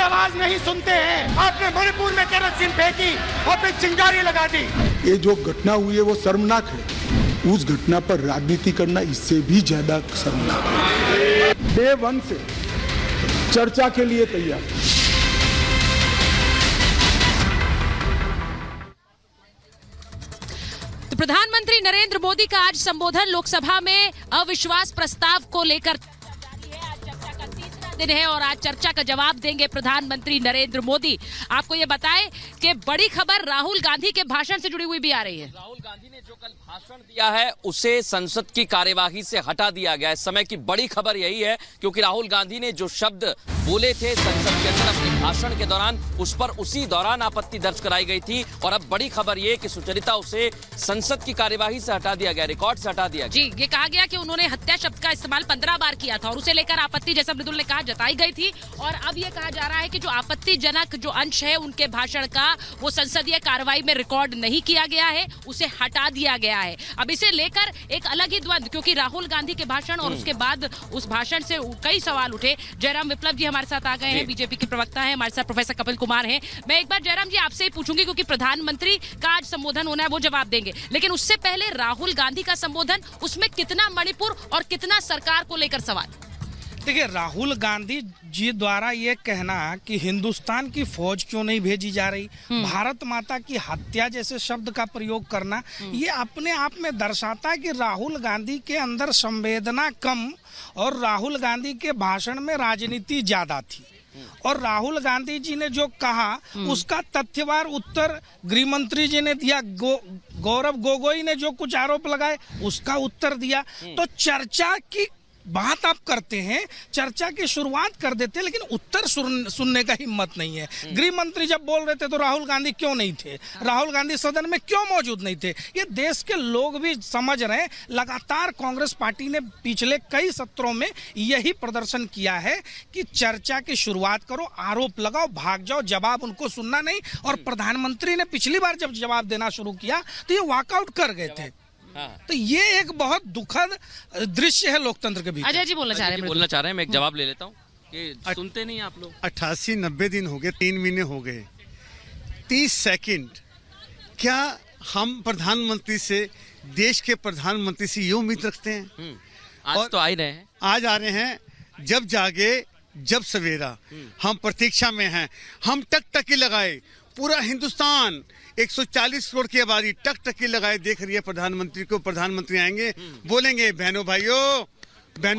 आवाज नहीं सुनते हैं। आपने मणिपुर में केरोसिन फेंकी और फिर चिंगारी लगा दी। ये जो घटना हुई है वो शर्मनाक है। उस घटना पर राजनीति करना इससे भी ज्यादा शर्मनाक है। डे 1 से चर्चा के लिए तैयार। तो प्रधानमंत्री नरेंद्र मोदी का आज संबोधन लोकसभा में अविश्वास प्रस्ताव को लेकर दिन है और आज चर्चा का जवाब देंगे प्रधानमंत्री नरेंद्र मोदी। आपको ये बताएं कि बड़ी खबर राहुल गांधी के भाषण से जुड़ी हुई भी आ रही है। राहुल गांधी ने जो कल भाषण दिया है उसे संसद की कार्यवाही से हटा दिया गया है। समय की बड़ी खबर यही है क्योंकि राहुल गांधी ने जो शब्द बोले थे संसद के अंदर अपने भाषण के दौरान, उस पर उसी दौरान आपत्ति दर्ज कराई गई थी और अब बड़ी खबर ये कि सुचरिता उसे संसद की कार्यवाही से हटा दिया गया, रिकॉर्ड से हटा दिया गया। जी, ये कहा गया कि उन्होंने हत्या शब्द का इस्तेमाल 15 बार किया था और उसे लेकर आपत्ति, जैसा मृदुल ने कहा, जताई गई थी। और अब ये कहा जा रहा है कि जो आपत्तिजनक जो अंश है उनके भाषण का वो संसदीय कार्रवाई में रिकॉर्ड नहीं किया गया है, उसे हटा दिया गया है। अब इसे लेकर एक अलग ही द्वंद, क्योंकि राहुल गांधी के भाषण और उसके बाद उस भाषण से कई सवाल उठे। जयराम विप्लव जी हमारे साथ आ गए हैं, बीजेपी के प्रवक्ता हैं, हमारे साथ प्रोफेसर कपिल कुमार हैं। मैं एक बार जयराम जी आपसे ही पूछूंगी क्योंकि प्रधानमंत्री का आज संबोधन होना है, वो जवाब देंगे, लेकिन उससे पहले राहुल गांधी का संबोधन, उसमें कितना मणिपुर और कितना सरकार को लेकर सवाल? देखिए, राहुल गांधी जी द्वारा ये कहना कि हिंदुस्तान की फौज क्यों नहीं भेजी जा रही, भारत माता की हत्या जैसे शब्द का प्रयोग करना, ये अपने आप में दर्शाता है कि राहुल गांधी के अंदर संवेदना कम और राहुल गांधी के भाषण में राजनीति ज्यादा थी। और राहुल गांधी जी ने जो कहा उसका तथ्यवार उत्तर गृह मंत्री जी ने दिया, गौरव गोगोई ने जो कुछ आरोप लगाए उसका उत्तर दिया। तो चर्चा की बात आप करते हैं, चर्चा की शुरुआत कर देते हैं, लेकिन उत्तर सुनने का हिम्मत नहीं है। गृह मंत्री जब बोल रहे थे तो राहुल गांधी क्यों नहीं थे, राहुल गांधी सदन में क्यों मौजूद नहीं थे, ये देश के लोग भी समझ रहे हैं। लगातार कांग्रेस पार्टी ने पिछले कई सत्रों में यही प्रदर्शन किया है कि चर्चा की शुरुआत करो, आरोप लगाओ, भाग जाओ, जवाब उनको सुनना नहीं। और प्रधानमंत्री ने पिछली बार जब जवाब देना शुरू किया तो ये वॉकआउट कर गए थे। तो ये एक बहुत दुखद दृश्य है लोकतंत्र के बीच। अजय जी बोलना चाह रहे हैं, मैं एक जवाब ले लेता हूँ कि सुनते नहीं आप लोग। 88-90 दिन हो गए, 3 महीने हो गए, 30 सेकंड क्या हम प्रधानमंत्री से, देश के प्रधानमंत्री से ये उम्मीद रखते हैं? आज तो आ ही रहे हैं, आज आ रहे हैं, जब जागे जब सवेरा, हम प्रतीक्षा में हैं। हम टकटकी लगाए, पूरा हिंदुस्तान 140 करोड़ की आबादी टकटकी लगाए देख रही है प्रधानमंत्री को। प्रधानमंत्री आएंगे, बोलेंगे बहनों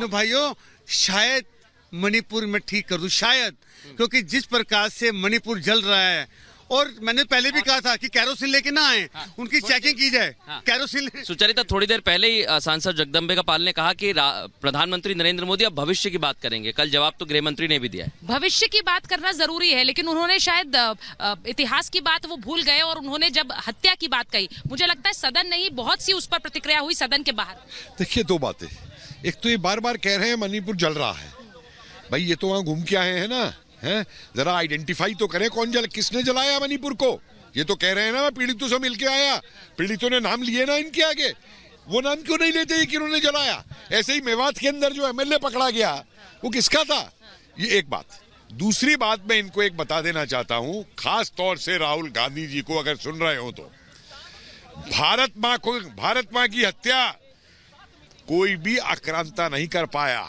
भाइयों शायद मणिपुर में ठीक कर दूं, शायद, क्योंकि जिस प्रकार से मणिपुर जल रहा है। और मैंने पहले भी कहा था कि कैरोसिन लेके ना आए, उनकी चेकिंग की जाए। कैरोसिन सुचरिता, थोड़ी देर पहले ही सांसद जगदम्बिका पाल ने कहा कि प्रधानमंत्री नरेंद्र मोदी अब भविष्य की बात करेंगे। कल जवाब तो गृह मंत्री ने भी दिया है। भविष्य की बात करना जरूरी है, लेकिन उन्होंने शायद इतिहास की बात वो भूल गए और उन्होंने जब हत्या की बात कही, मुझे लगता है सदन नहीं, बहुत सी उस पर प्रतिक्रिया हुई सदन के बाहर। देखिए, 2 बातें। एक तो ये बार बार कह रहे हैं मणिपुर जल रहा है, भाई ये तो वहां घूम के आए हैं ना, हैं? जरा आइडेंटिफाई तो करें किसने जलाया मणिपुर को। ये तो कह रहे हैं ना मैं पीड़ितों से मिलके आया, पीड़ितों ने नाम लिए ना इनके आगे, वो नाम क्यों नहीं लेते कि उन्होंने जलाया? ऐसे ही मेवात के अंदर जो एमएलए पकड़ा गया वो किसका था? ये एक बात। दूसरी बात मैं इनको एक बता देना चाहता हूं, खास तौर से राहुल गांधी जी को अगर सुन रहे हो तो, भारत मां की हत्या कोई भी आक्रांता नहीं कर पाया।